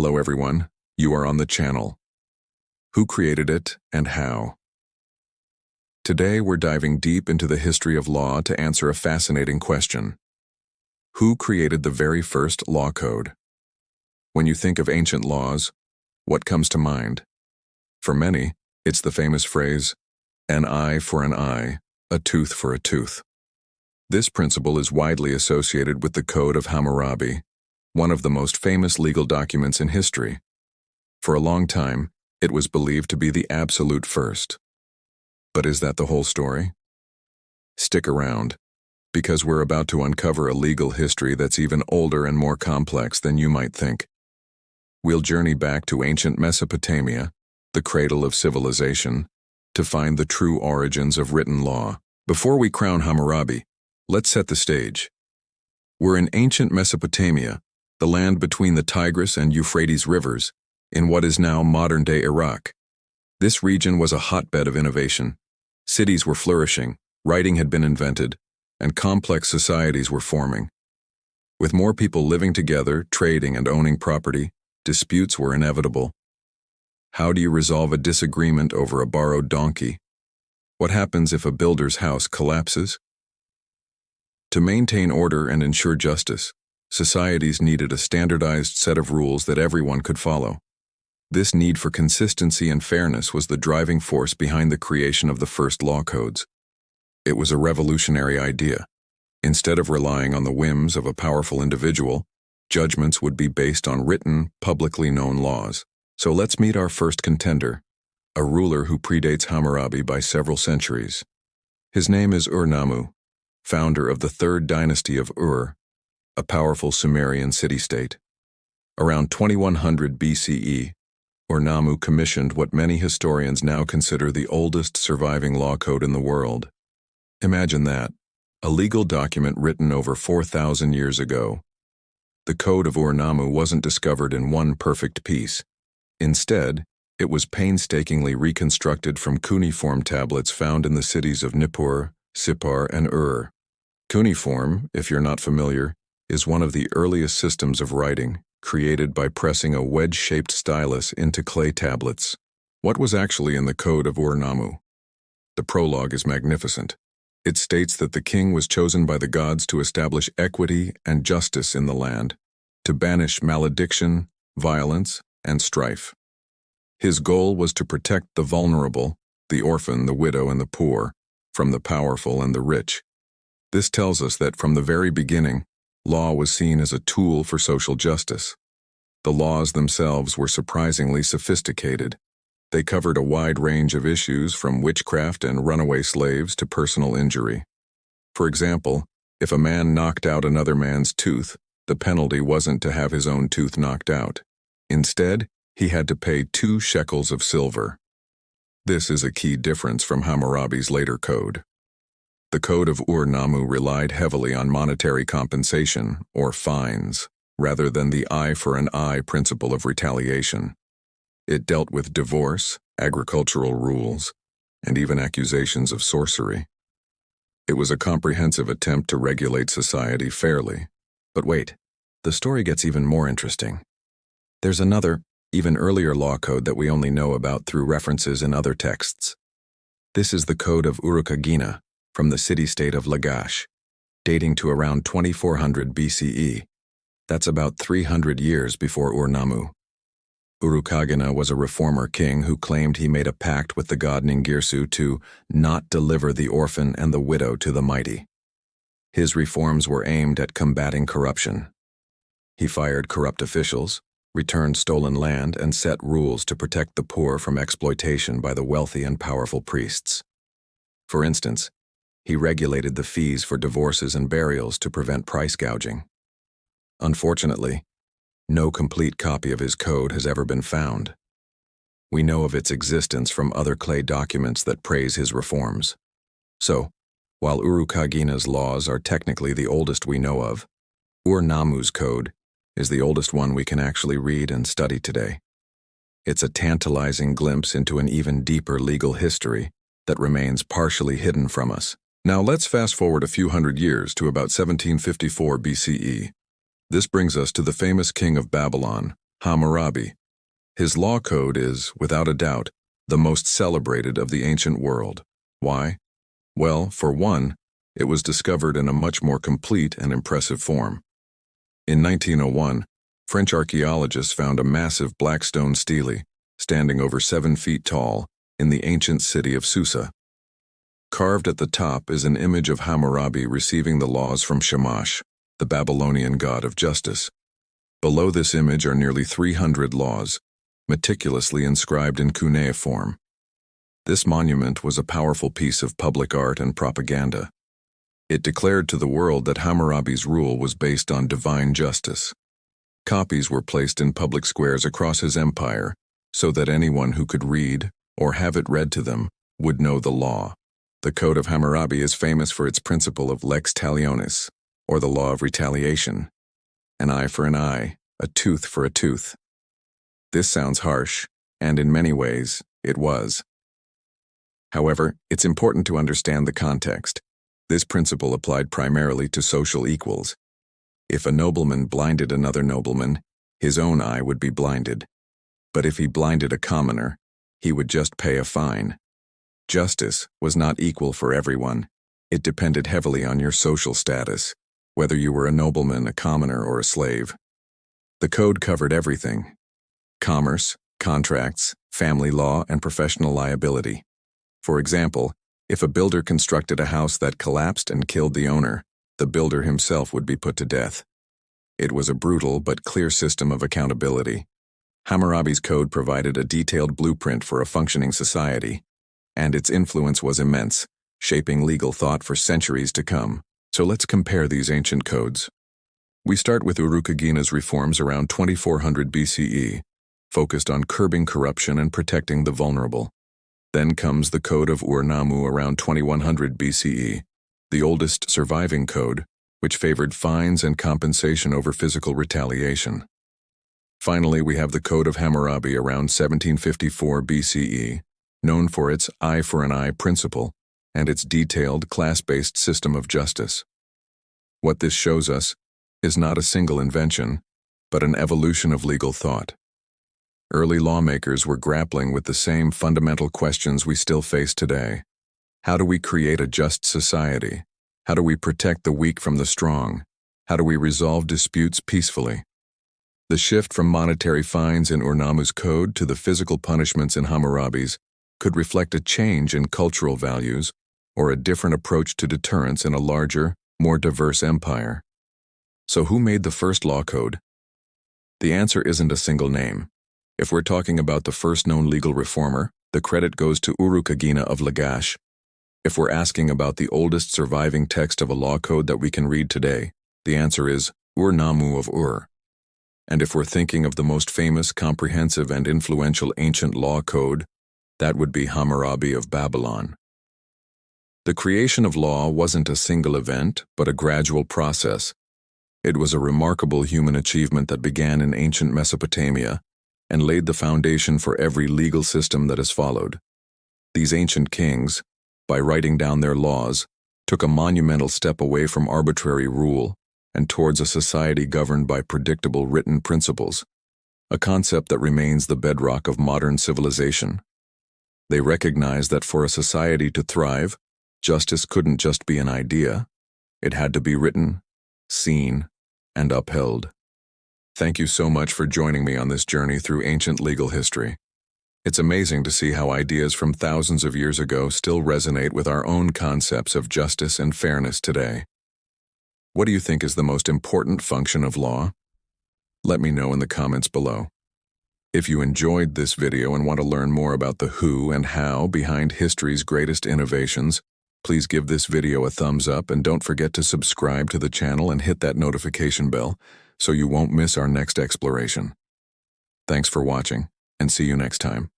Hello everyone, you are on the channel. Who created it and how? Today we're diving deep into the history of law to answer a fascinating question. Who created the very first law code? When you think of ancient laws, what comes to mind? For many, it's the famous phrase, an eye for an eye, a tooth for a tooth. This principle is widely associated with the Code of Hammurabi, one of the most famous legal documents in history. For a long time, it was believed to be the absolute first. But is that the whole story? Stick around, because we're about to uncover a legal history that's even older and more complex than you might think. We'll journey back to ancient Mesopotamia, the cradle of civilization, to find the true origins of written law. Before we crown Hammurabi, let's set the stage. We're in ancient Mesopotamia, the land between the Tigris and Euphrates rivers, in what is now modern-day Iraq. This region was a hotbed of innovation. Cities were flourishing, writing had been invented, and complex societies were forming. With more people living together, trading and owning property, disputes were inevitable. How do you resolve a disagreement over a borrowed donkey? What happens if a builder's house collapses? To maintain order and ensure justice, societies needed a standardized set of rules that everyone could follow. This need for consistency and fairness was the driving force behind the creation of the first law codes. It was a revolutionary idea. Instead of relying on the whims of a powerful individual, judgments would be based on written, publicly known laws. So let's meet our first contender, a ruler who predates Hammurabi by several centuries. His name is Ur-Nammu, founder of the third dynasty of Ur, a powerful Sumerian city-state. Around 2100 BCE, Ur-Nammu commissioned what many historians now consider the oldest surviving law code in the world. Imagine that, a legal document written over 4,000 years ago. The Code of Ur-Nammu wasn't discovered in one perfect piece. Instead, it was painstakingly reconstructed from cuneiform tablets found in the cities of Nippur, Sippar, and Ur. Cuneiform, if you're not familiar, is one of the earliest systems of writing, created by pressing a wedge-shaped stylus into clay tablets. What was actually in the Code of Ur-Nammu? The prologue is magnificent. It states that the king was chosen by the gods to establish equity and justice in the land, to banish malediction, violence, and strife. His goal was to protect the vulnerable, the orphan, the widow, and the poor, from the powerful and the rich. This tells us that from the very beginning, law was seen as a tool for social justice. The laws themselves were surprisingly sophisticated. They covered a wide range of issues from witchcraft and runaway slaves to personal injury. For example, if a man knocked out another man's tooth, the penalty wasn't to have his own tooth knocked out. Instead, he had to pay 2 shekels of silver. This is a key difference from Hammurabi's later code. The Code of Ur-Nammu relied heavily on monetary compensation, or fines, rather than the eye for an eye principle of retaliation. It dealt with divorce, agricultural rules, and even accusations of sorcery. It was a comprehensive attempt to regulate society fairly. But wait, the story gets even more interesting. There's another, even earlier law code that we only know about through references in other texts. This is the Code of Urukagina, from the city-state of Lagash, dating to around 2400 BCE. That's about 300 years before Ur-Nammu. Urukagina was a reformer king who claimed he made a pact with the god Ningirsu to not deliver the orphan and the widow to the mighty. His reforms were aimed at combating corruption. He fired corrupt officials, returned stolen land, and set rules to protect the poor from exploitation by the wealthy and powerful priests. For instance, he regulated the fees for divorces and burials to prevent price gouging. Unfortunately, no complete copy of his code has ever been found. We know of its existence from other clay documents that praise his reforms. So, while Urukagina's laws are technically the oldest we know of, Ur-Nammu's code is the oldest one we can actually read and study today. It's a tantalizing glimpse into an even deeper legal history that remains partially hidden from us. Now let's fast forward a few hundred years to about 1754 BCE. This brings us to the famous king of Babylon, Hammurabi. His law code is, without a doubt, the most celebrated of the ancient world. Why? Well, for one, it was discovered in a much more complete and impressive form. In 1901, French archaeologists found a massive black stone stele, standing over 7 feet tall, in the ancient city of Susa. Carved at the top is an image of Hammurabi receiving the laws from Shamash, the Babylonian god of justice. Below this image are nearly 300 laws, meticulously inscribed in cuneiform. This monument was a powerful piece of public art and propaganda. It declared to the world that Hammurabi's rule was based on divine justice. Copies were placed in public squares across his empire so that anyone who could read, or have it read to them, would know the law. The Code of Hammurabi is famous for its principle of lex talionis, or the law of retaliation. An eye for an eye, a tooth for a tooth. This sounds harsh, and in many ways, it was. However, it's important to understand the context. This principle applied primarily to social equals. If a nobleman blinded another nobleman, his own eye would be blinded. But if he blinded a commoner, he would just pay a fine. Justice was not equal for everyone. It depended heavily on your social status, whether you were a nobleman, a commoner, or a slave. The code covered everything: commerce, contracts, family law, and professional liability. For example, if a builder constructed a house that collapsed and killed the owner, the builder himself would be put to death. It was a brutal but clear system of accountability. Hammurabi's code provided a detailed blueprint for a functioning society, and its influence was immense, shaping legal thought for centuries to come. So let's compare these ancient codes. We start with Urukagina's reforms around 2400 BCE, focused on curbing corruption and protecting the vulnerable. Then comes the Code of Ur-Nammu around 2100 BCE, the oldest surviving code, which favored fines and compensation over physical retaliation. Finally, we have the Code of Hammurabi around 1754 BCE, known for its eye for an eye principle and its detailed class-based system of justice. What this shows us is not a single invention, but an evolution of legal thought. Early lawmakers were grappling with the same fundamental questions we still face today. How do we create a just society? How do we protect the weak from the strong? How do we resolve disputes peacefully? The shift from monetary fines in Ur-Nammu's code to the physical punishments in Hammurabi's could reflect a change in cultural values or a different approach to deterrence in a larger, more diverse empire. So who made the first law code? The answer isn't a single name. If we're talking about the first known legal reformer, the credit goes to Urukagina of Lagash. If we're asking about the oldest surviving text of a law code that we can read today, the answer is Ur-Nammu of Ur. And if we're thinking of the most famous, comprehensive, and influential ancient law code, that would be Hammurabi of Babylon. The creation of law wasn't a single event, but a gradual process. It was a remarkable human achievement that began in ancient Mesopotamia and laid the foundation for every legal system that has followed. These ancient kings, by writing down their laws, took a monumental step away from arbitrary rule and towards a society governed by predictable written principles, a concept that remains the bedrock of modern civilization. They recognized that for a society to thrive, justice couldn't just be an idea. It had to be written, seen, and upheld. Thank you so much for joining me on this journey through ancient legal history. It's amazing to see how ideas from thousands of years ago still resonate with our own concepts of justice and fairness today. What do you think is the most important function of law? Let me know in the comments below. If you enjoyed this video and want to learn more about the who and how behind history's greatest innovations, please give this video a thumbs up and don't forget to subscribe to the channel and hit that notification bell so you won't miss our next exploration. Thanks for watching, and see you next time.